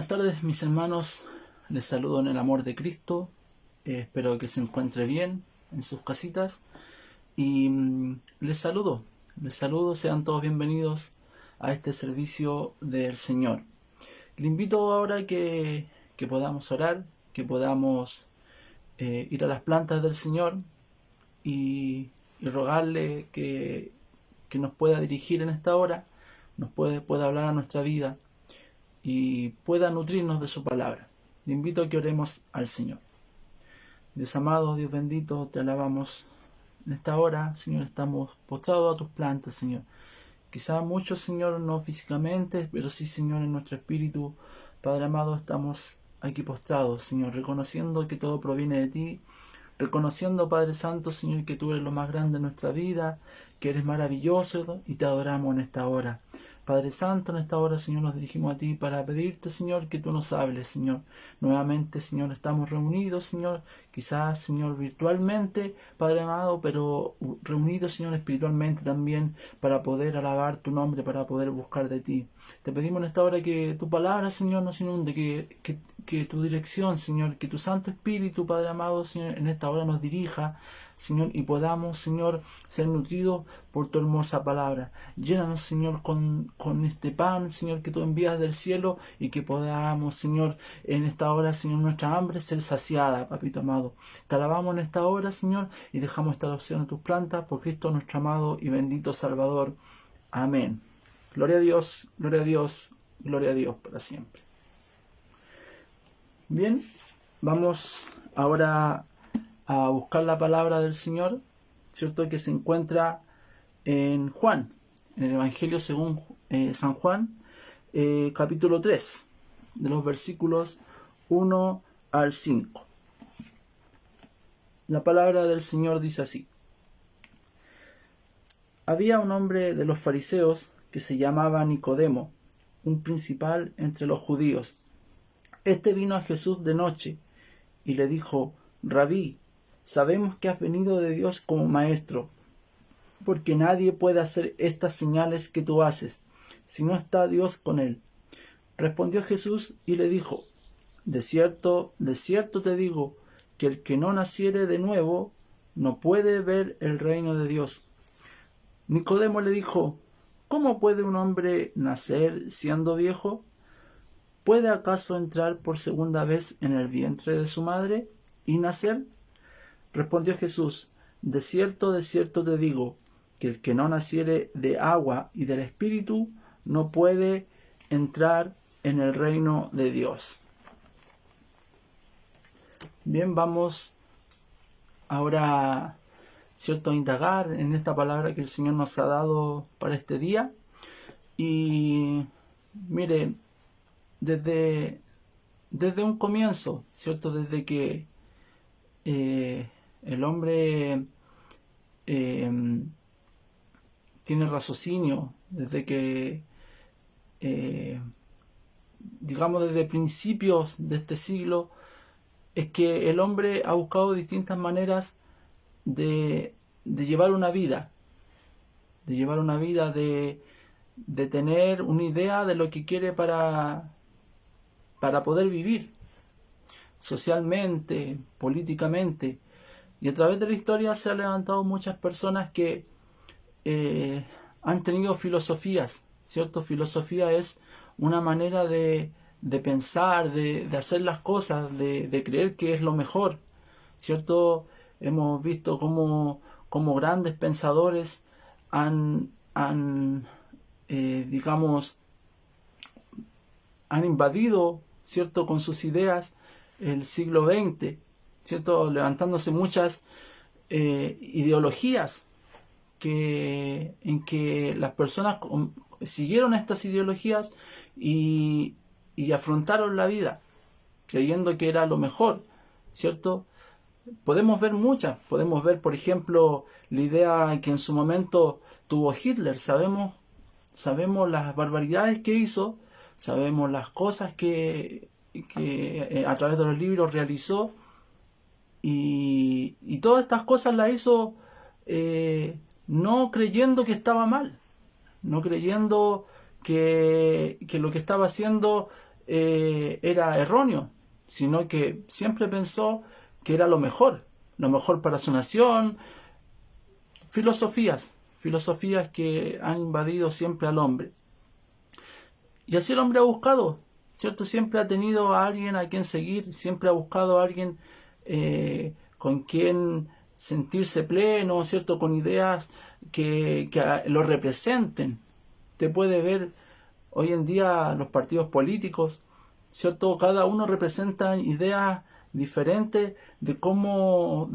tardes, mis hermanos. Les saludo en el amor de Cristo. Espero que se encuentre bien en sus casitas. Y les saludo. Sean todos bienvenidos a este servicio del Señor. Le invito ahora que podamos orar, que podamos ir a las plantas del Señor y rogarle que nos pueda dirigir en esta hora, pueda hablar a nuestra vida y pueda nutrirnos de su palabra. Le invito a que oremos al Señor. Dios amado, Dios bendito, te alabamos en esta hora, Señor. Estamos postrados a tus plantas, Señor. Quizá muchos, Señor, no físicamente, pero sí, Señor, en nuestro espíritu. Padre amado, estamos aquí postrados, Señor, reconociendo que todo proviene de ti, reconociendo, Padre Santo, Señor, que tú eres lo más grande en nuestra vida, que eres maravilloso, y te adoramos en esta hora. Padre Santo, en esta hora, Señor, nos dirigimos a ti para pedirte, Señor, que tú nos hables, Señor. Nuevamente, Señor, estamos reunidos, Señor, quizás, Señor, virtualmente, Padre amado, pero reunidos, Señor, espiritualmente también, para poder alabar tu nombre, para poder buscar de ti. Te pedimos en esta hora que tu palabra, Señor, nos inunde, que tu dirección, Señor, que tu Santo Espíritu, Padre amado, Señor, en esta hora nos dirija, Señor, y podamos, Señor, ser nutridos por tu hermosa palabra. Llénanos, Señor, con este pan, Señor, que tú envías del cielo, y que podamos, Señor, en esta hora, Señor, nuestra hambre ser saciada, papito amado. Te alabamos en esta hora, Señor, y dejamos esta oración en tus plantas, por Cristo nuestro amado y bendito Salvador. Amén. Gloria a Dios, gloria a Dios, gloria a Dios para siempre. Bien, vamos ahora a buscar la palabra del Señor, ¿cierto? Que se encuentra en Juan, en el Evangelio según San Juan, capítulo 3, de los versículos 1 al 5. La palabra del Señor dice así: Había un hombre de los fariseos que se llamaba Nicodemo, un principal entre los judíos. Este vino a Jesús de noche y le dijo: Rabí, sabemos que has venido de Dios como maestro, porque nadie puede hacer estas señales que tú haces, si no está Dios con él. Respondió Jesús y le dijo: de cierto te digo, que el que no naciere de nuevo no puede ver el reino de Dios. Nicodemo le dijo: ¿cómo puede un hombre nacer siendo viejo? ¿Puede acaso entrar por segunda vez en el vientre de su madre y nacer? Respondió Jesús: de cierto te digo, que el que no naciere de agua y del Espíritu no puede entrar en el reino de Dios. Bien, vamos ahora, ¿cierto?, a indagar en esta palabra que el Señor nos ha dado para este día. Y mire, desde un comienzo, ¿cierto?, desde que el hombre tiene raciocinio, desde que digamos desde principios de este siglo, es que el hombre ha buscado distintas maneras de llevar una vida, de tener una idea de lo que quiere para poder vivir socialmente, políticamente. Y a través de la historia se han levantado muchas personas que han tenido filosofías, ¿cierto? Filosofía es una manera de pensar, de hacer las cosas, de creer que es lo mejor, ¿cierto? Hemos visto cómo grandes pensadores han invadido, ¿cierto?, con sus ideas el siglo XX, ¿cierto?, levantándose muchas ideologías en que las personas siguieron estas ideologías y afrontaron la vida creyendo que era lo mejor, ¿cierto? Podemos ver, por ejemplo, la idea que en su momento tuvo Hitler. Sabemos las barbaridades que hizo, sabemos las cosas que a través de los libros realizó, y todas estas cosas las hizo no creyendo que estaba mal, no creyendo que lo que estaba haciendo era erróneo, sino que siempre pensó que era lo mejor para su nación. Filosofías que han invadido siempre al hombre. Y así el hombre ha buscado, ¿cierto? Siempre ha tenido a alguien a quien seguir, siempre ha buscado a alguien con quien sentirse pleno, ¿cierto? Con ideas que lo representen. Te puede ver hoy en día los partidos políticos, ¿cierto? Cada uno representa ideas diferentes de cómo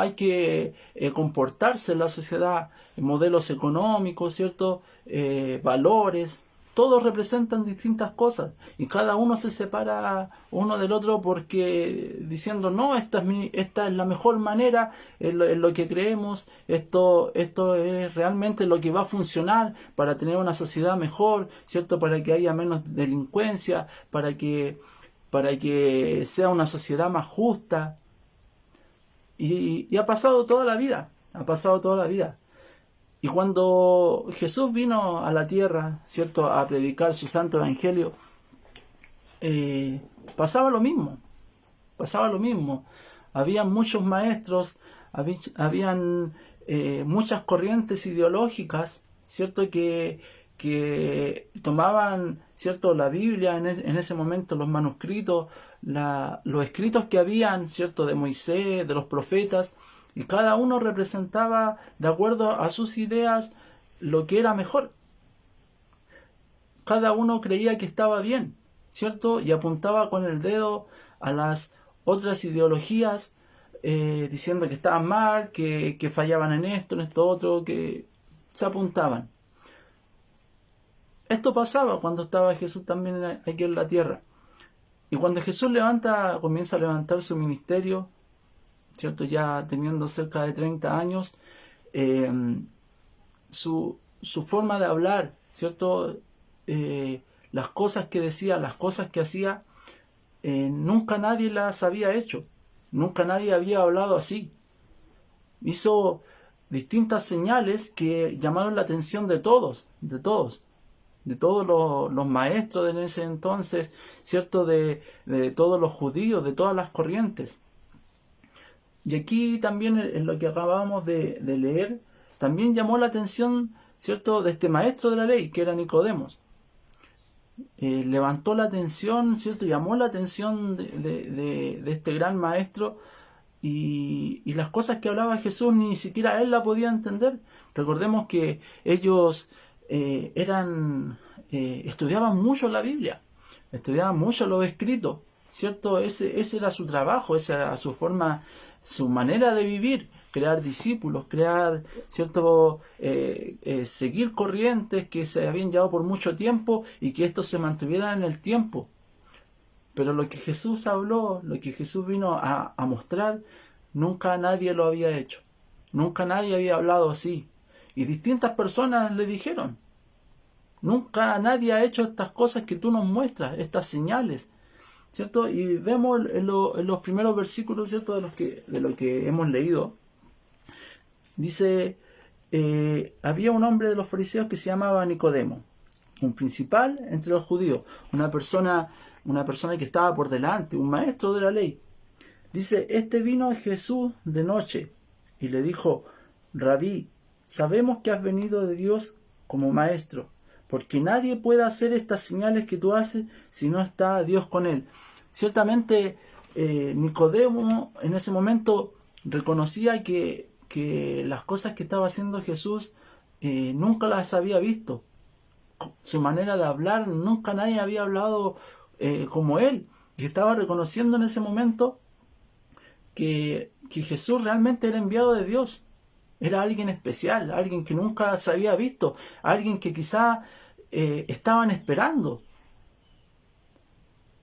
hay que comportarse en la sociedad, modelos económicos, ¿cierto? Valores. Todos representan distintas cosas y cada uno se separa uno del otro porque diciendo no, esta es la mejor manera, es lo que creemos, esto es realmente lo que va a funcionar para tener una sociedad mejor, ¿cierto? Para que haya menos delincuencia, para que sea una sociedad más justa. Y ha pasado toda la vida, Y cuando Jesús vino a la tierra, ¿cierto?, a predicar su santo evangelio, pasaba lo mismo. Habían muchos maestros, habían muchas corrientes ideológicas, ¿cierto?, que tomaban, ¿cierto?, la Biblia en ese momento, los manuscritos, los escritos que habían, ¿cierto?, de Moisés, de los profetas, y cada uno representaba, de acuerdo a sus ideas, lo que era mejor. Cada uno creía que estaba bien, ¿cierto? Y apuntaba con el dedo a las otras ideologías, diciendo que estaban mal, que fallaban en esto otro, que se apuntaban. Esto pasaba cuando estaba Jesús también aquí en la tierra. Y cuando Jesús comienza a levantar su ministerio, ¿cierto? Ya teniendo cerca de 30 años, su forma de hablar, ¿cierto? Las cosas que decía, las cosas que hacía, nunca nadie las había hecho, nunca nadie había hablado así. Hizo distintas señales que llamaron la atención de todos los maestros en ese entonces, ¿cierto? De todos los judíos, de todas las corrientes. Y aquí también en lo que acabamos de leer, también llamó la atención, ¿cierto?, de este maestro de la ley, que era Nicodemos. Levantó la atención, ¿cierto?, llamó la atención de este gran maestro, y las cosas que hablaba Jesús ni siquiera él la podía entender. Recordemos que ellos estudiaban mucho la Biblia, estudiaban mucho los escritos, ¿cierto? Ese era su trabajo, esa era su forma, su manera de vivir, crear discípulos, ¿cierto? Seguir corrientes que se habían llevado por mucho tiempo y que estos se mantuvieran en el tiempo. Pero lo que Jesús habló, lo que Jesús vino a mostrar, nunca nadie lo había hecho. Nunca nadie había hablado así. Y distintas personas le dijeron, nunca nadie ha hecho estas cosas que tú nos muestras, estas señales, ¿cierto? Y vemos en los primeros versículos, ¿cierto?, de lo que hemos leído. Dice, había un hombre de los fariseos que se llamaba Nicodemo, un principal entre los judíos, una persona que estaba por delante, un maestro de la ley. Dice, este vino a Jesús de noche y le dijo, Rabí, sabemos que has venido de Dios como maestro, porque nadie puede hacer estas señales que tú haces si no está Dios con él. Ciertamente Nicodemo en ese momento reconocía que las cosas que estaba haciendo Jesús nunca las había visto. Su manera de hablar, nunca nadie había hablado como él. Y estaba reconociendo en ese momento que Jesús realmente era enviado de Dios. Era alguien especial, alguien que nunca se había visto, alguien que quizá estaban esperando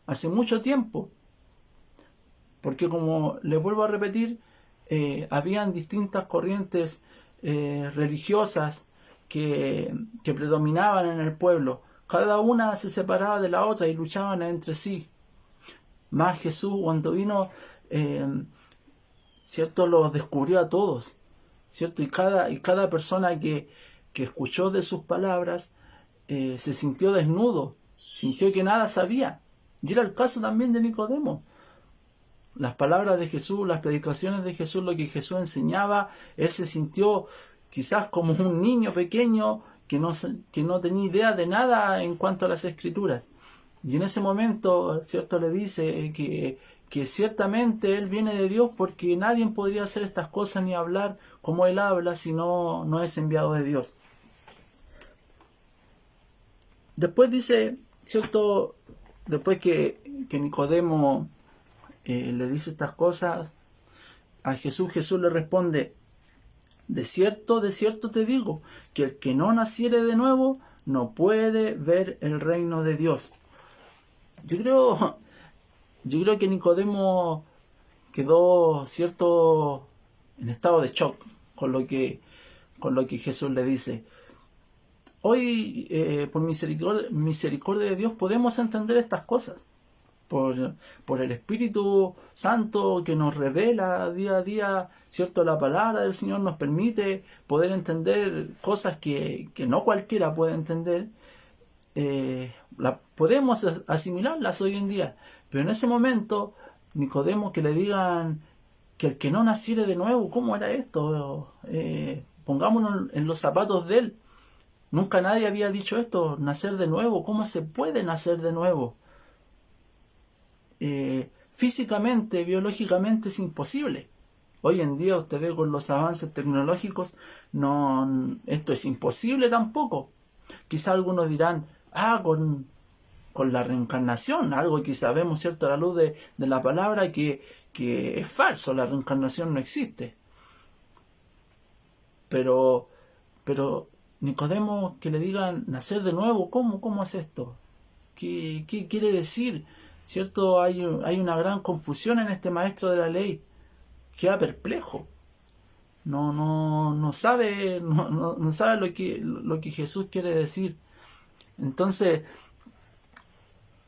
hace mucho tiempo. Porque como les vuelvo a repetir, habían distintas corrientes religiosas que predominaban en el pueblo. Cada una se separaba de la otra y luchaban entre sí. Más Jesús, cuando vino, ¿cierto?, los descubrió a todos, ¿cierto? Y cada persona que escuchó de sus palabras se sintió desnudo, sintió que nada sabía, Y era el caso también de Nicodemo. Las palabras de Jesús, las predicaciones de Jesús, lo que Jesús enseñaba, él se sintió quizás como un niño pequeño que no tenía idea de nada en cuanto a las escrituras. Y en ese momento, ¿cierto? Le dice que ciertamente él viene de Dios, porque nadie podría hacer estas cosas ni hablar como él habla si no es enviado de Dios. Después dice, ¿cierto? Después que Nicodemo le dice estas cosas a Jesús, Jesús le responde: de cierto te digo, que el que no naciere de nuevo no puede ver el reino de Dios. Yo creo que Nicodemo quedó, ¿cierto?, en estado de shock con lo que Jesús le dice. Hoy, por misericordia de Dios, podemos entender estas cosas. Por el Espíritu Santo que nos revela día a día, ¿cierto? La palabra del Señor nos permite poder entender cosas que no cualquiera puede entender. Podemos asimilarlas hoy en día, pero en ese momento, Nicodemo, que le digan que el que no naciere de nuevo, ¿cómo era esto? Pongámonos en los zapatos de él. Nunca nadie había dicho esto, nacer de nuevo. ¿Cómo se puede nacer de nuevo? Físicamente, biológicamente es imposible. Hoy en día usted ve con los avances tecnológicos, esto es imposible tampoco. Quizá algunos dirán, con la reencarnación, algo que sabemos, ¿cierto?, a la luz de la palabra, que es falso, la reencarnación no existe. Pero Nicodemo, que le digan nacer de nuevo, ¿cómo es esto? ¿Qué quiere decir? ¿Cierto? Hay una gran confusión en este maestro de la ley. Queda perplejo. No sabe lo que Jesús quiere decir. Entonces,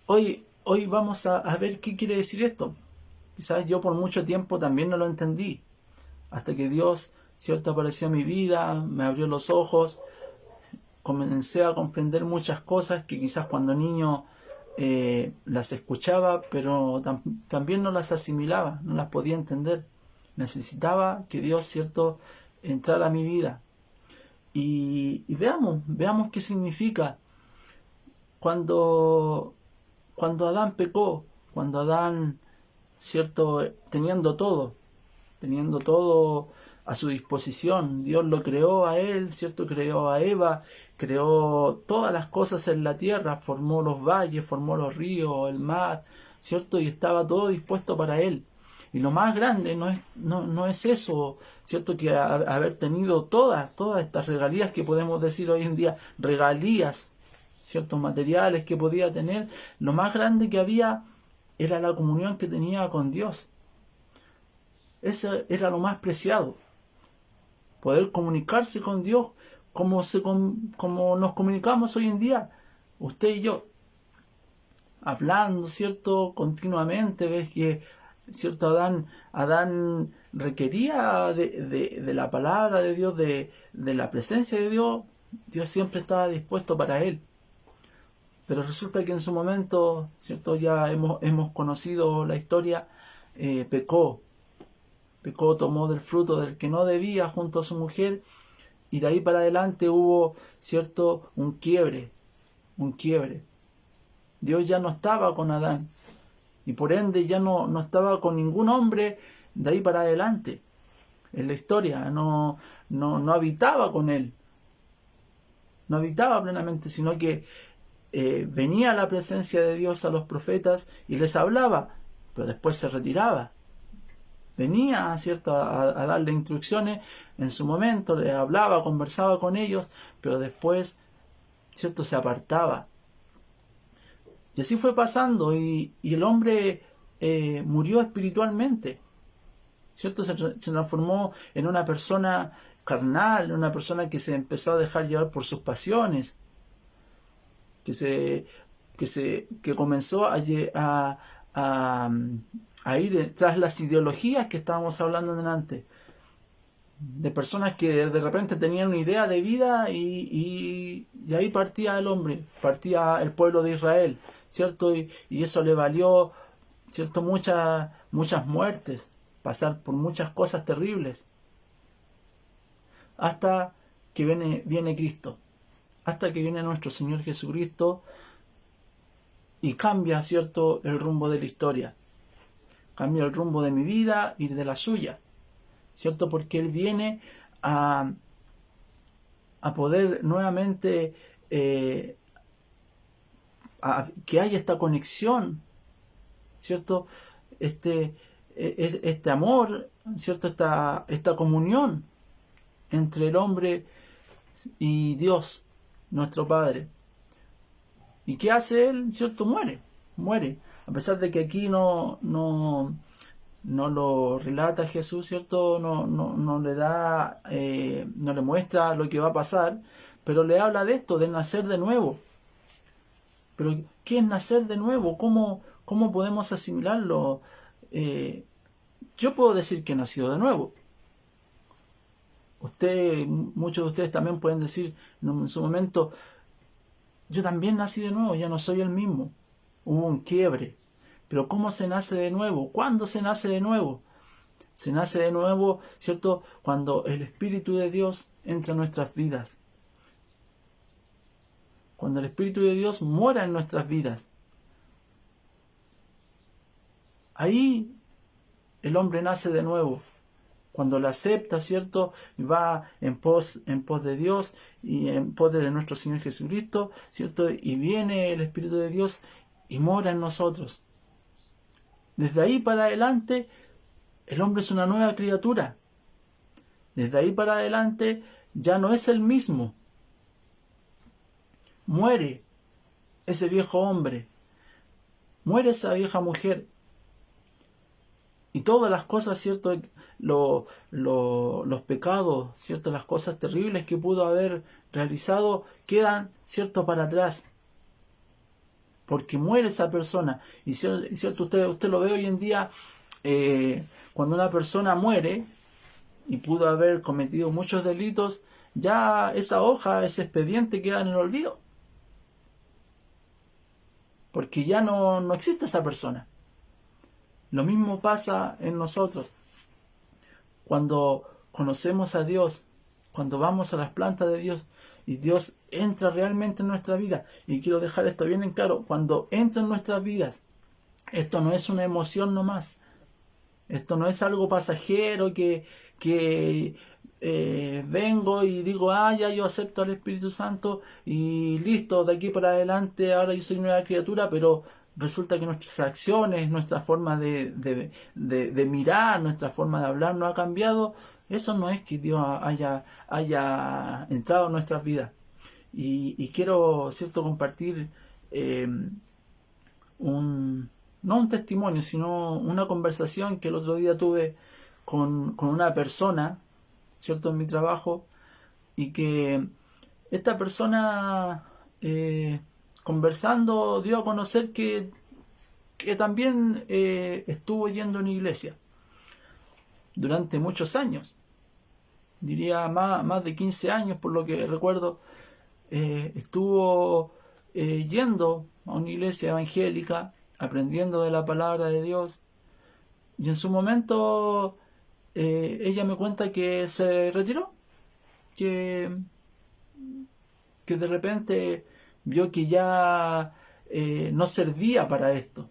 hoy vamos a ver qué quiere decir esto. Quizás yo por mucho tiempo también no lo entendí, hasta que Dios, ¿cierto?, apareció en mi vida, me abrió los ojos, comencé a comprender muchas cosas que quizás cuando niño las escuchaba, pero también no las asimilaba, no las podía entender. Necesitaba que Dios, ¿cierto?, entrara a mi vida. Y veamos qué significa cuando Adán pecó, cuando Adán, ¿cierto?, teniendo todo a su disposición, Dios lo creó a él, ¿cierto?, creó a Eva, creó todas las cosas en la tierra, formó los valles, formó los ríos, el mar, ¿cierto?, y estaba todo dispuesto para él. Y lo más grande no es eso, ¿cierto?, que haber tenido todas estas regalías que podemos decir hoy en día, regalías, ciertos materiales que podía tener. Lo más grande que había era la comunión que tenía con Dios. Eso era lo más preciado. Poder comunicarse con Dios como nos comunicamos hoy en día, usted y yo, hablando, ¿cierto?, continuamente. Ves que, ¿cierto?, Adán requería de la palabra de Dios, de la presencia de Dios. Dios siempre estaba dispuesto para él. Pero resulta que en su momento, ¿cierto?, ya hemos conocido la historia, pecó, tomó del fruto del que no debía junto a su mujer, y de ahí para adelante hubo, ¿cierto?, un quiebre. Dios ya no estaba con Adán, y por ende ya no estaba con ningún hombre de ahí para adelante. En la historia no habitaba con él, no habitaba plenamente, sino que venía la presencia de Dios a los profetas y les hablaba, pero después se retiraba. Venía, ¿cierto?, a darle instrucciones en su momento, les hablaba, conversaba con ellos, pero después, ¿cierto?, se apartaba. Y así fue pasando, y el hombre murió espiritualmente, ¿cierto? Se transformó en una persona carnal, en una persona que se empezó a dejar llevar por sus pasiones, que comenzó a ir tras las ideologías que estábamos hablando delante, de personas que de repente tenían una idea de vida, y ahí partía el hombre, partía el pueblo de Israel, ¿cierto? Y eso le valió, ¿cierto? Muchas muertes, pasar por muchas cosas terribles, hasta que viene Cristo, hasta que viene nuestro Señor Jesucristo y cambia, ¿cierto?, el rumbo de la historia, cambia el rumbo de mi vida y de la suya, ¿cierto? Porque Él viene a poder nuevamente que haya esta conexión, ¿cierto? Este amor, ¿cierto? Esta comunión entre el hombre y Dios, nuestro Padre. ¿Y qué hace Él? ¿Cierto? Muere. A pesar de que aquí no lo relata Jesús, ¿cierto? No le da, no le muestra lo que va a pasar, pero le habla de esto, de nacer de nuevo. Pero, ¿qué es nacer de nuevo? ¿Cómo podemos asimilarlo? Yo puedo decir que he nacido de nuevo. Muchos de ustedes también pueden decir en su momento, yo también nací de nuevo, ya no soy el mismo. Hubo un quiebre. Pero ¿cómo se nace de nuevo? ¿Cuándo se nace de nuevo? Se nace de nuevo, ¿cierto?, cuando el Espíritu de Dios entra en nuestras vidas. Cuando el Espíritu de Dios mora en nuestras vidas. Ahí el hombre nace de nuevo. Cuando lo acepta, ¿cierto?, va en pos de Dios y en pos de nuestro Señor Jesucristo, ¿cierto?, y viene el Espíritu de Dios y mora en nosotros. Desde ahí para adelante, el hombre es una nueva criatura. Desde ahí para adelante, ya no es el mismo. Muere ese viejo hombre. Muere esa vieja mujer. Y todas las cosas, ¿cierto?, los pecados, ¿cierto?, las cosas terribles que pudo haber realizado, quedan, ¿cierto?, para atrás. Porque muere esa persona. Y cierto, usted lo ve hoy en día, cuando una persona muere y pudo haber cometido muchos delitos, ya esa hoja, ese expediente queda en el olvido. Porque ya no existe esa persona. Lo mismo pasa en nosotros. Cuando conocemos a Dios, cuando vamos a las plantas de Dios y Dios entra realmente en nuestra vida, y quiero dejar esto bien en claro, cuando entra en nuestras vidas, esto no es una emoción nomás, esto no es algo pasajero que vengo y digo, ya yo acepto al Espíritu Santo y listo, de aquí para adelante ahora yo soy nueva criatura, pero resulta que nuestras acciones, nuestra forma de mirar, nuestra forma de hablar no ha cambiado. Eso no es que Dios haya entrado en nuestras vidas. Y quiero, ¿cierto?, compartir no un testimonio, sino una conversación que el otro día tuve con una persona, ¿cierto?, en mi trabajo, y que esta persona, conversando, dio a conocer que también estuvo yendo a una iglesia durante muchos años, diría más de 15 años por lo que recuerdo. Estuvo yendo a una iglesia evangélica, aprendiendo de la palabra de Dios, y en su momento ella me cuenta que se retiró, que de repente vio que ya no servía para esto,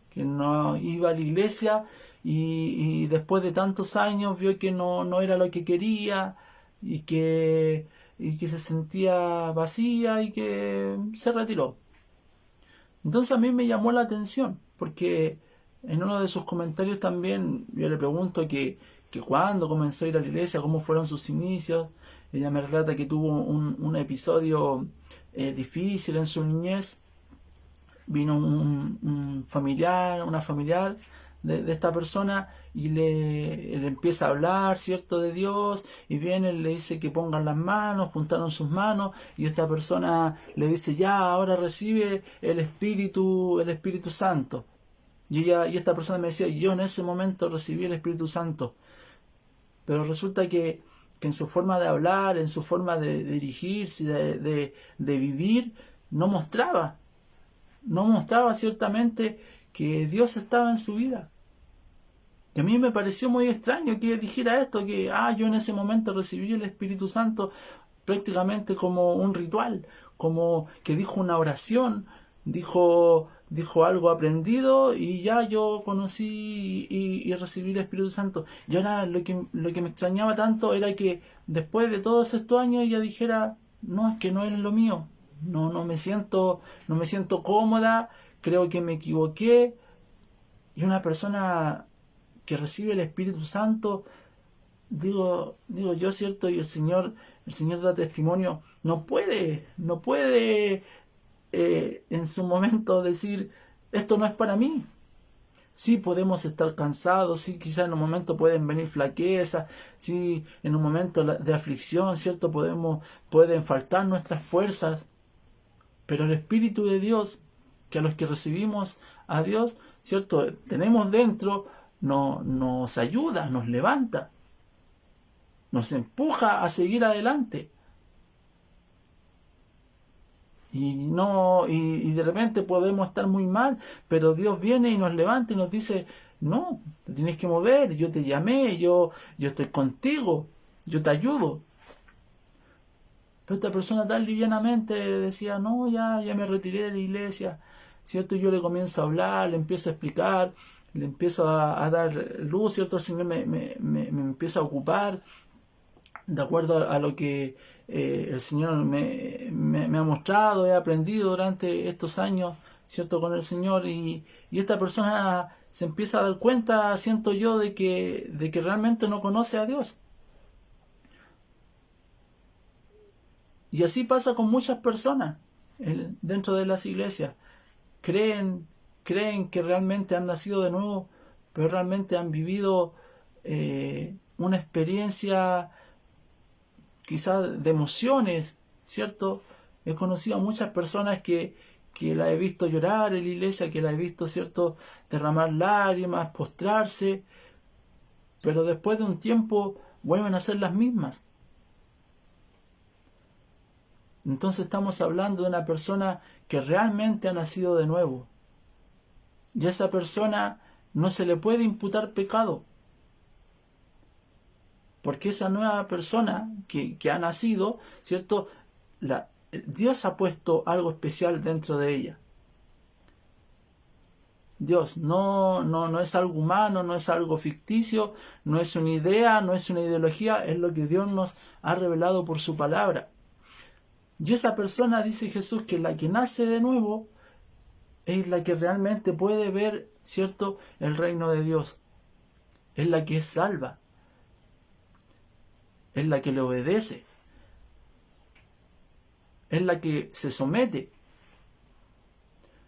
que no iba a la iglesia, y después de tantos años vio que no era lo que quería, y que se sentía vacía, y que se retiró. Entonces a mí me llamó la atención, porque en uno de sus comentarios también yo le pregunto que cuándo comenzó a ir a la iglesia, cómo fueron sus inicios. Ella me relata que tuvo un episodio difícil en su niñez. Vino una familiar de esta persona, y le empieza a hablar, ¿cierto?, de Dios, y viene, le dice que pongan las manos, juntaron sus manos, y esta persona le dice, ya, ahora recibe el Espíritu Santo. Y esta persona me decía, yo en ese momento recibí el Espíritu Santo. Pero resulta que en su forma de hablar, en su forma de dirigirse, de vivir, no mostraba no mostraba ciertamente que Dios estaba en su vida. Y a mí me pareció muy extraño que dijera esto, que yo en ese momento recibí el Espíritu Santo prácticamente como un ritual, como que dijo una oración, dijo algo aprendido y ya yo conocí y recibí el Espíritu Santo. Y ahora lo que me extrañaba tanto era que después de todos estos años ella dijera, no, es que no es lo mío, no me siento cómoda, creo que me equivoqué. Y una persona que recibe el Espíritu Santo, digo yo, cierto, y el Señor da testimonio, no puede en su momento decir, esto no es para mí. Sí, podemos estar cansados, sí, quizás en un momento pueden venir flaquezas, sí, en un momento de aflicción, cierto, pueden faltar nuestras fuerzas, pero el Espíritu de Dios, que a los que recibimos a Dios, cierto, tenemos dentro, nos ayuda, nos levanta, nos empuja a seguir adelante. Y de repente podemos estar muy mal, pero Dios viene y nos levanta y nos dice, no, te tienes que mover, yo te llamé, yo estoy contigo, yo te ayudo. Pero esta persona tan livianamente decía, no, ya me retiré de la iglesia, ¿cierto? Y yo le comienzo a hablar, le empiezo a explicar, le empiezo a dar luz, ¿cierto? El Señor me empieza a ocupar de acuerdo a lo que el Señor me ha mostrado, he aprendido durante estos años, ¿cierto? Con el Señor y esta persona se empieza a dar cuenta, siento yo, de que realmente no conoce a Dios. Y así pasa con muchas personas dentro de las iglesias. Creen, creen que realmente han nacido de nuevo, pero realmente han vivido una experiencia quizás de emociones, ¿cierto? He conocido a muchas personas que la he visto llorar en la iglesia, que la he visto, ¿cierto?, derramar lágrimas, postrarse, pero después de un tiempo vuelven a ser las mismas. Entonces estamos hablando de una persona que realmente ha nacido de nuevo. Y a esa persona no se le puede imputar pecado. Porque esa nueva persona que ha nacido, ¿cierto? Dios ha puesto algo especial dentro de ella. Dios no es algo humano, no es algo ficticio, no es una idea, no es una ideología, es lo que Dios nos ha revelado por su palabra. Y esa persona, dice Jesús, que la que nace de nuevo es la que realmente puede ver, ¿cierto?, el reino de Dios. Es la que es salva. Es la que le obedece. Es la que se somete.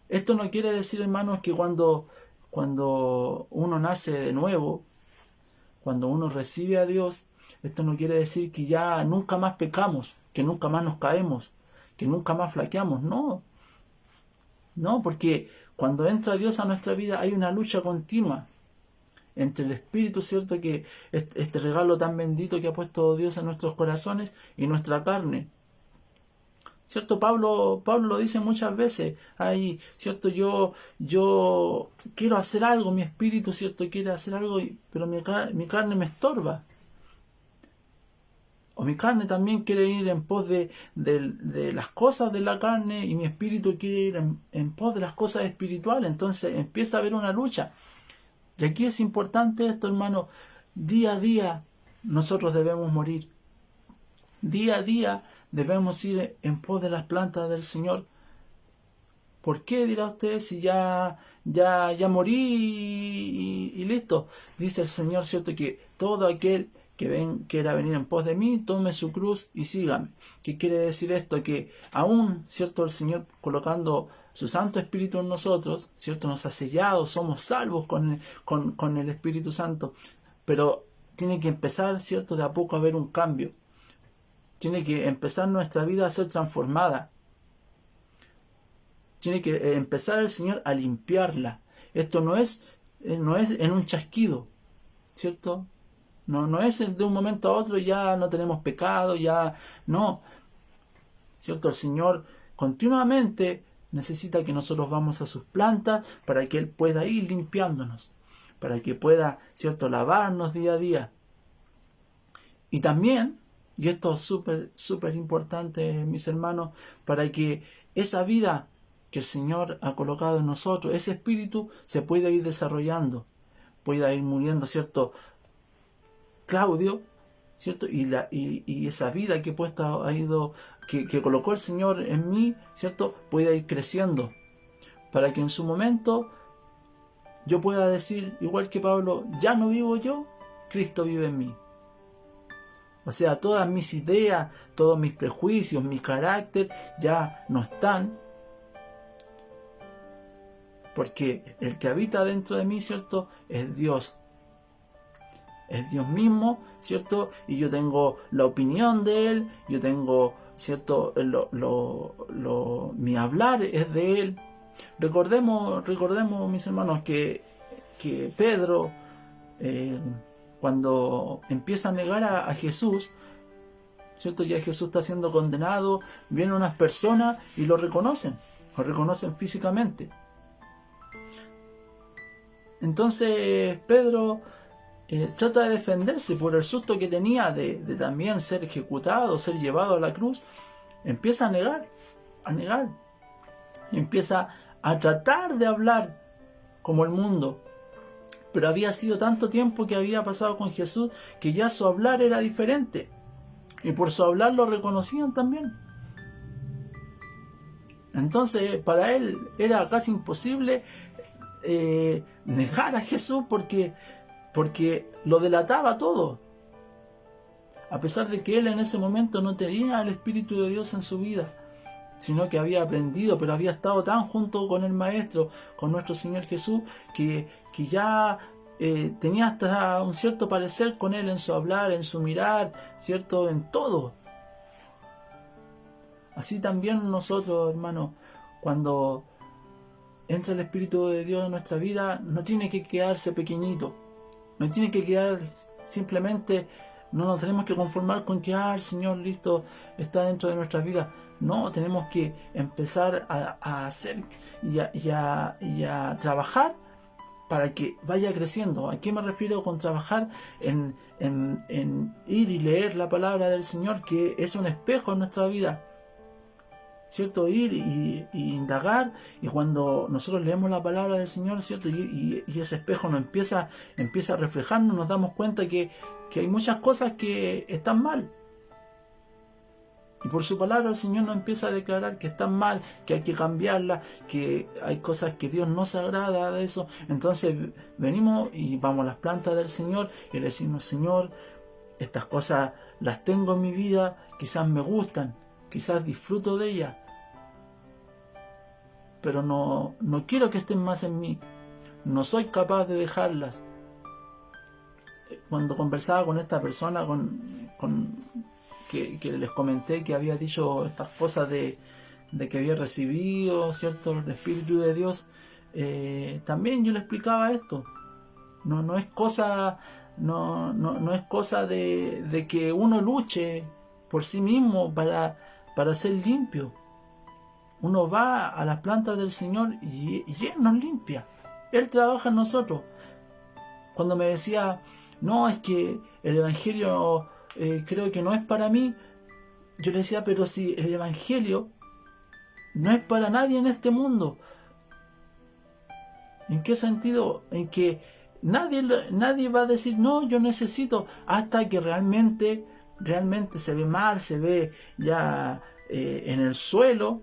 Esto no quiere decir, hermanos, que cuando uno nace de nuevo, cuando uno recibe a Dios, esto no quiere decir que ya nunca más pecamos, que nunca más nos caemos, que nunca más flaqueamos. No, porque cuando entra Dios a nuestra vida hay una lucha continua entre el Espíritu, ¿cierto?, que este regalo tan bendito que ha puesto Dios en nuestros corazones, y nuestra carne. ¿Cierto? Pablo lo dice muchas veces. ¿Cierto? Yo quiero hacer algo, mi espíritu, ¿cierto?, quiere hacer algo, pero mi carne me estorba. O mi carne también quiere ir en pos de las cosas de la carne, y mi espíritu quiere ir en pos de las cosas espirituales. Entonces empieza a haber una lucha. Y aquí es importante esto, hermano. Día a día nosotros debemos morir. Día a día debemos ir en pos de las plantas del Señor. ¿Por qué, dirá usted, si ya morí y listo? Dice el Señor, ¿cierto?, que todo aquel que quiera venir en pos de mí, tome su cruz y sígame. ¿Qué quiere decir esto? Que aún, ¿cierto?, el Señor, colocando su Santo Espíritu en nosotros, ¿cierto?, nos ha sellado, somos salvos con el Espíritu Santo, pero tiene que empezar, ¿cierto?, de a poco a haber un cambio. Tiene que empezar nuestra vida a ser transformada. Tiene que empezar el Señor a limpiarla. Esto no es en un chasquido, ¿cierto? No es de un momento a otro ya no tenemos pecado, ya no. ¿Cierto? El Señor continuamente necesita que nosotros vamos a sus plantas para que Él pueda ir limpiándonos, para que pueda, ¿cierto?, lavarnos día a día. Y también, y esto es súper importante, mis hermanos, para que esa vida que el Señor ha colocado en nosotros, ese espíritu, se pueda ir desarrollando, pueda ir muriendo, ¿cierto?, Claudio, ¿cierto? Y esa vida que puesta ha ido, que colocó el Señor en mí, ¿cierto?, pueda ir creciendo, para que en su momento yo pueda decir, igual que Pablo, ya no vivo yo, Cristo vive en mí. O sea, todas mis ideas, todos mis prejuicios, mi carácter ya no están, porque el que habita dentro de mí, ¿cierto?, es Dios. Es Dios mismo, ¿cierto? Y yo tengo la opinión de Él, yo tengo, ¿cierto?, mi hablar es de Él. Recordemos, mis hermanos, que Pedro, cuando empieza a negar a Jesús, ¿cierto?, ya Jesús está siendo condenado, vienen unas personas y lo reconocen físicamente. Entonces Pedro trata de defenderse por el susto que tenía de también ser ejecutado, ser llevado a la cruz. Empieza a negar, y empieza a tratar de hablar como el mundo. Pero había sido tanto tiempo que había pasado con Jesús que ya su hablar era diferente. Y por su hablar lo reconocían también. Entonces para él era casi imposible negar a Jesús porque lo delataba todo. A pesar de que él en ese momento no tenía el Espíritu de Dios en su vida, sino que había aprendido, pero había estado tan junto con el Maestro, con nuestro Señor Jesús, que ya tenía hasta un cierto parecer con Él en su hablar, en su mirar, ¿cierto?, en todo. Así también nosotros, hermanos, cuando entra el Espíritu de Dios en nuestra vida, no tiene que quedarse pequeñito, no tiene que quedar simplemente, no nos tenemos que conformar con que el Señor listo está dentro de nuestras vidas. No, tenemos que empezar a hacer y a trabajar para que vaya creciendo. ¿A qué me refiero con trabajar? En ir y leer la palabra del Señor, que es un espejo en nuestra vida, ¿cierto? Ir y indagar, y cuando nosotros leemos la palabra del Señor, ¿cierto?, y ese espejo nos empieza a reflejarnos, nos damos cuenta que hay muchas cosas que están mal. Y por su palabra el Señor nos empieza a declarar que están mal, que hay que cambiarlas, que hay cosas que Dios no se agrada de eso. Entonces venimos y vamos a las plantas del Señor y le decimos: Señor, estas cosas las tengo en mi vida, quizás me gustan, quizás disfruto de ellas, pero no quiero que estén más en mí, no soy capaz de dejarlas. Cuando conversaba con esta persona, que les comenté que había dicho estas cosas de que había recibido, ¿cierto?, el Espíritu de Dios, también yo le explicaba esto. No es cosa de que uno luche por sí mismo para ser limpio. Uno va a las plantas del Señor y Él nos limpia. Él trabaja en nosotros. Cuando me decía: no, es que el Evangelio creo que no es para mí, yo le decía: pero si el Evangelio no es para nadie en este mundo. ¿En qué sentido? En que nadie va a decir: no, yo necesito, hasta que realmente se ve mal, se ve ya en el suelo,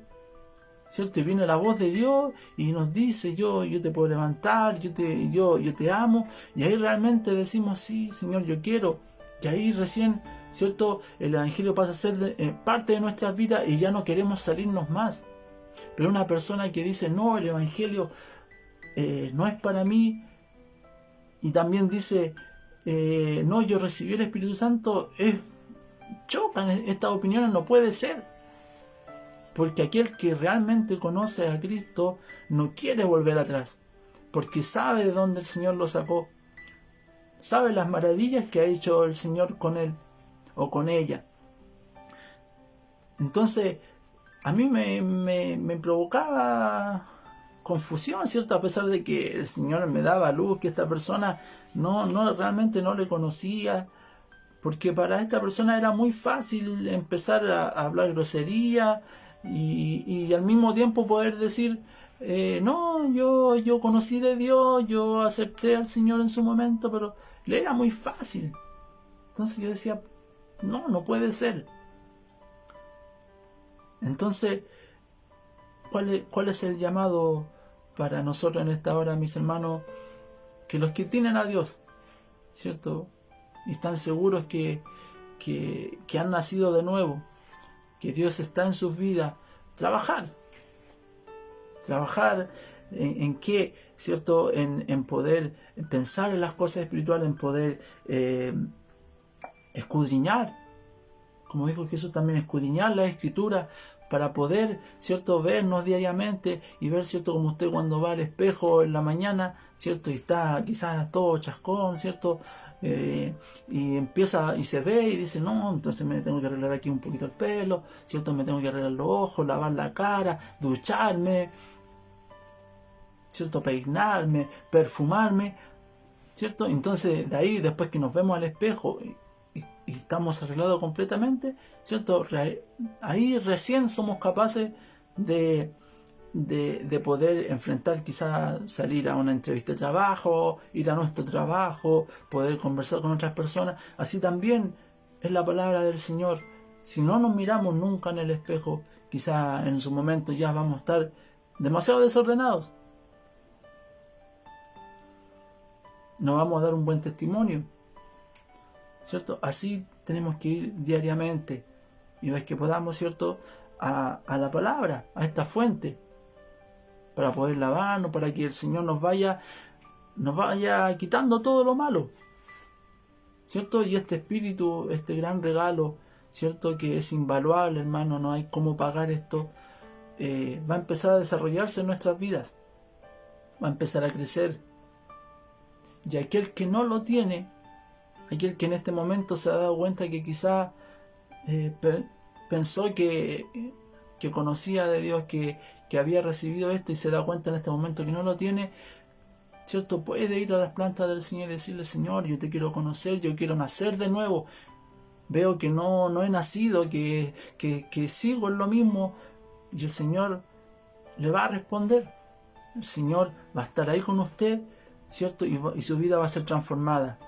¿cierto? Y viene la voz de Dios y nos dice: yo te puedo levantar, yo te amo. Y ahí realmente decimos: sí, Señor, yo quiero. Y ahí recién, ¿cierto?, el Evangelio pasa a ser parte de nuestras vidas y ya no queremos salirnos más. Pero una persona que dice: no, el Evangelio no es para mí, y también dice: no, yo recibí el Espíritu Santo, chocan estas opiniones, no puede ser. Porque aquel que realmente conoce a Cristo no quiere volver atrás, porque sabe de dónde el Señor lo sacó, sabe las maravillas que ha hecho el Señor con él o con ella. Entonces, a mí me provocaba confusión, ¿cierto? A pesar de que el Señor me daba luz, que esta persona realmente no le conocía, porque para esta persona era muy fácil empezar a hablar grosería y al mismo tiempo poder decir, no, yo conocí de Dios, yo acepté al Señor en su momento, pero le era muy fácil. Entonces yo decía, no puede ser. Entonces, ¿cuál es el llamado para nosotros en esta hora, mis hermanos? Que los que tienen a Dios, ¿cierto? Y están seguros que han nacido de nuevo, que Dios está en sus vidas, trabajar en qué, ¿cierto? En poder pensar en las cosas espirituales, en poder escudriñar, como dijo Jesús también, escudriñar la Escritura para poder, ¿cierto?, vernos diariamente y ver, ¿cierto?, como usted cuando va al espejo en la mañana, ¿cierto?, y está quizás todo chascón, ¿cierto?, y empieza y se ve y dice, no, entonces me tengo que arreglar aquí un poquito el pelo, ¿cierto?, me tengo que arreglar los ojos, lavar la cara, ducharme, ¿cierto?, peinarme, perfumarme, ¿cierto? Entonces de ahí, después que nos vemos al espejo y estamos arreglados completamente, ¿cierto? Ahí recién somos capaces de poder enfrentar, quizás salir a una entrevista de trabajo, ir a nuestro trabajo, poder conversar con otras personas. Así también es la palabra del Señor. Si no nos miramos nunca en el espejo, quizás en su momento ya vamos a estar demasiado desordenados. No vamos a dar un buen testimonio, ¿cierto? Así tenemos que ir diariamente y vez que podamos, ¿cierto?, a la palabra, a esta fuente, para poder lavarnos, para que el Señor nos vaya quitando todo lo malo, ¿cierto? Y este espíritu, este gran regalo, ¿cierto?, que es invaluable, hermano, no hay cómo pagar esto, va a empezar a desarrollarse en nuestras vidas, va a empezar a crecer. Y aquel que no lo tiene, aquel que en este momento se ha dado cuenta que quizá pensó que conocía de Dios, que había recibido esto y se da cuenta en este momento que no lo tiene, ¿cierto? Puede ir a las plantas del Señor y decirle, Señor, yo te quiero conocer, yo quiero nacer de nuevo. Veo que no he nacido, que sigo en lo mismo. Y el Señor le va a responder. El Señor va a estar ahí con usted, ¿cierto? Y su vida va a ser transformada.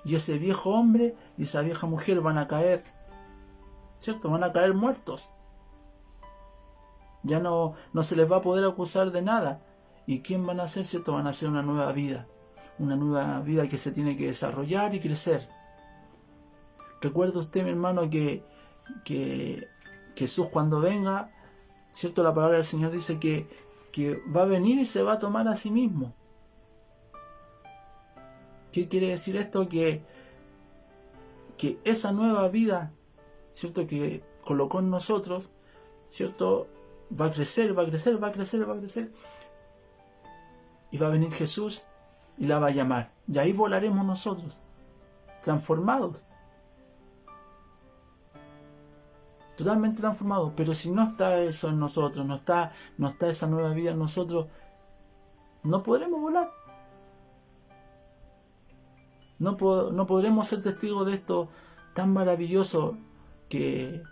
Y ese viejo hombre y esa vieja mujer van a caer, ¿cierto? Van a caer muertos. Ya no se les va a poder acusar de nada. ¿Y quién van a ser, cierto? Van a ser una nueva vida. Una nueva vida que se tiene que desarrollar y crecer. Recuerde usted, mi hermano, que Jesús cuando venga, ¿cierto? La palabra del Señor dice que va a venir y se va a tomar a sí mismo. ¿Qué quiere decir esto? Que esa nueva vida, ¿cierto?, que colocó en nosotros, ¿cierto?, va a crecer, va a crecer, va a crecer, va a crecer. Y va a venir Jesús y la va a llamar. Y ahí volaremos nosotros, transformados. Totalmente transformados. Pero si no está eso en nosotros, no está esa nueva vida en nosotros, no podremos volar. No podremos ser testigos de esto tan maravilloso que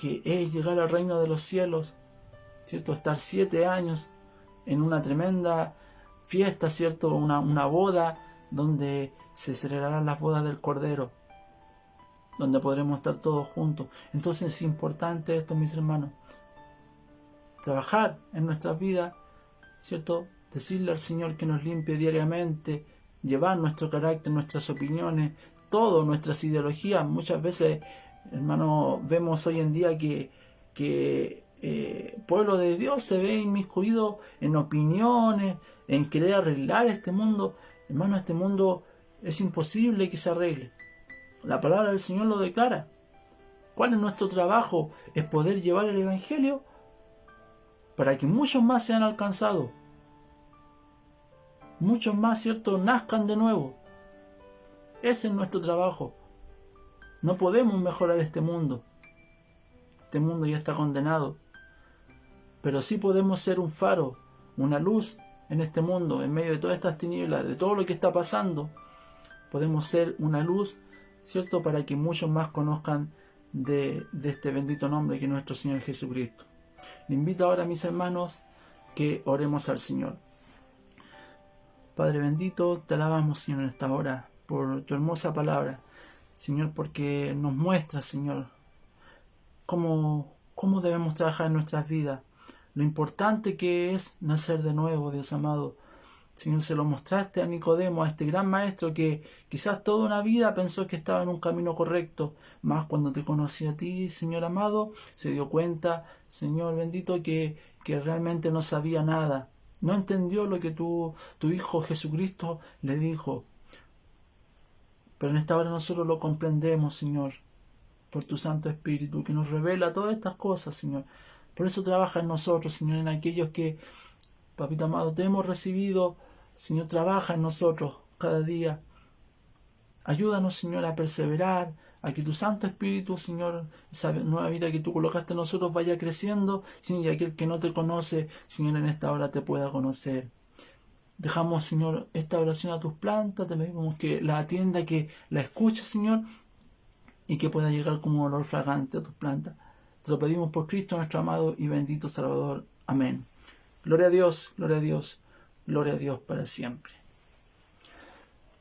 es llegar al reino de los cielos, ¿cierto? Estar 7 años en una tremenda fiesta, ¿cierto? Una boda donde se celebrarán las bodas del Cordero, donde podremos estar todos juntos. Entonces es importante esto, mis hermanos, trabajar en nuestras vidas, ¿cierto? Decirle al Señor que nos limpie diariamente, llevar nuestro carácter, nuestras opiniones, todo, nuestras ideologías. Muchas veces, hermano, vemos hoy en día que pueblo de Dios se ve inmiscuido en opiniones, en querer arreglar este mundo. Hermano, este mundo es imposible que se arregle. La palabra del Señor lo declara. ¿Cuál es nuestro trabajo? Es poder llevar el Evangelio para que muchos más sean alcanzados. Muchos más, ¿cierto?, nazcan de nuevo. Ese es nuestro trabajo. No podemos mejorar este mundo. este mundo ya está condenado. Pero sí podemos ser un faro, una luz en este mundo, en medio de todas estas tinieblas, de todo lo que está pasando. Podemos ser una luz, ¿cierto?, para que muchos más conozcan de este bendito nombre que es nuestro Señor Jesucristo. Le invito ahora, mis hermanos, que oremos al Señor. Padre bendito, te alabamos, Señor, en esta hora por tu hermosa palabra, Señor, porque nos muestra, Señor, cómo debemos trabajar en nuestras vidas, lo importante que es nacer de nuevo, Dios amado. Señor, se lo mostraste a Nicodemo, a este gran maestro que quizás toda una vida pensó que estaba en un camino correcto, mas cuando te conocí a ti, Señor amado, se dio cuenta, Señor bendito, que realmente no sabía nada. No entendió lo que tu Hijo Jesucristo le dijo. Pero en esta hora nosotros lo comprendemos, Señor, por tu Santo Espíritu, que nos revela todas estas cosas, Señor. Por eso trabaja en nosotros, Señor, en aquellos que, Papito amado, te hemos recibido. Señor, trabaja en nosotros cada día. Ayúdanos, Señor, a perseverar, a que tu Santo Espíritu, Señor, esa nueva vida que tú colocaste en nosotros vaya creciendo, Señor, y aquel que no te conoce, Señor, en esta hora te pueda conocer. Dejamos, Señor, esta oración a tus plantas, te pedimos que la atienda, que la escuches, Señor, y que pueda llegar como un olor fragante a tus plantas. Te lo pedimos por Cristo, nuestro amado y bendito Salvador. Amén. Gloria a Dios, gloria a Dios, gloria a Dios para siempre.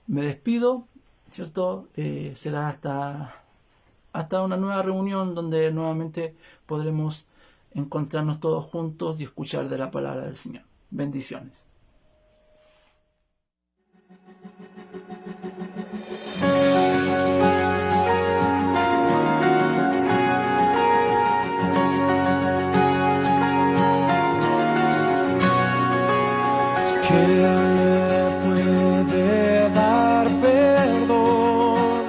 Me despido, ¿cierto? Será hasta una nueva reunión donde nuevamente podremos encontrarnos todos juntos y escuchar de la palabra del Señor. Bendiciones. ¿Quién me puede dar perdón?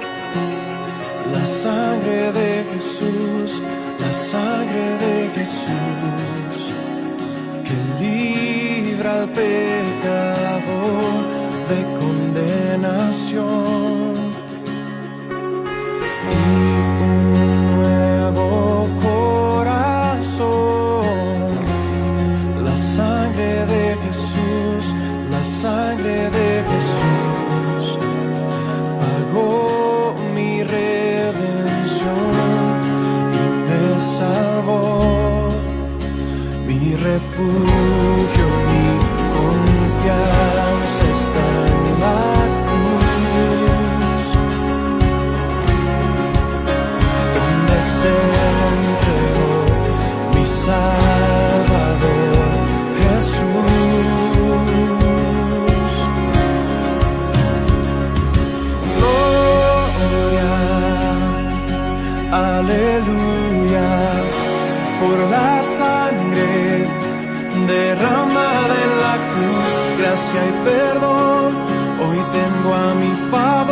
La sangre de Jesús, la sangre de Jesús, que libra al pecador de condenación. Y un nuevo corazón, la sangre de Jesús, la sangre de Jesús pagó mi redención y me salvó. Mi refugio, mi confianza está en la cruz, donde se entregó mi Salvador Jesús. Aleluya, por la sangre derramada en la cruz, gracia y perdón, hoy tengo a mi favor.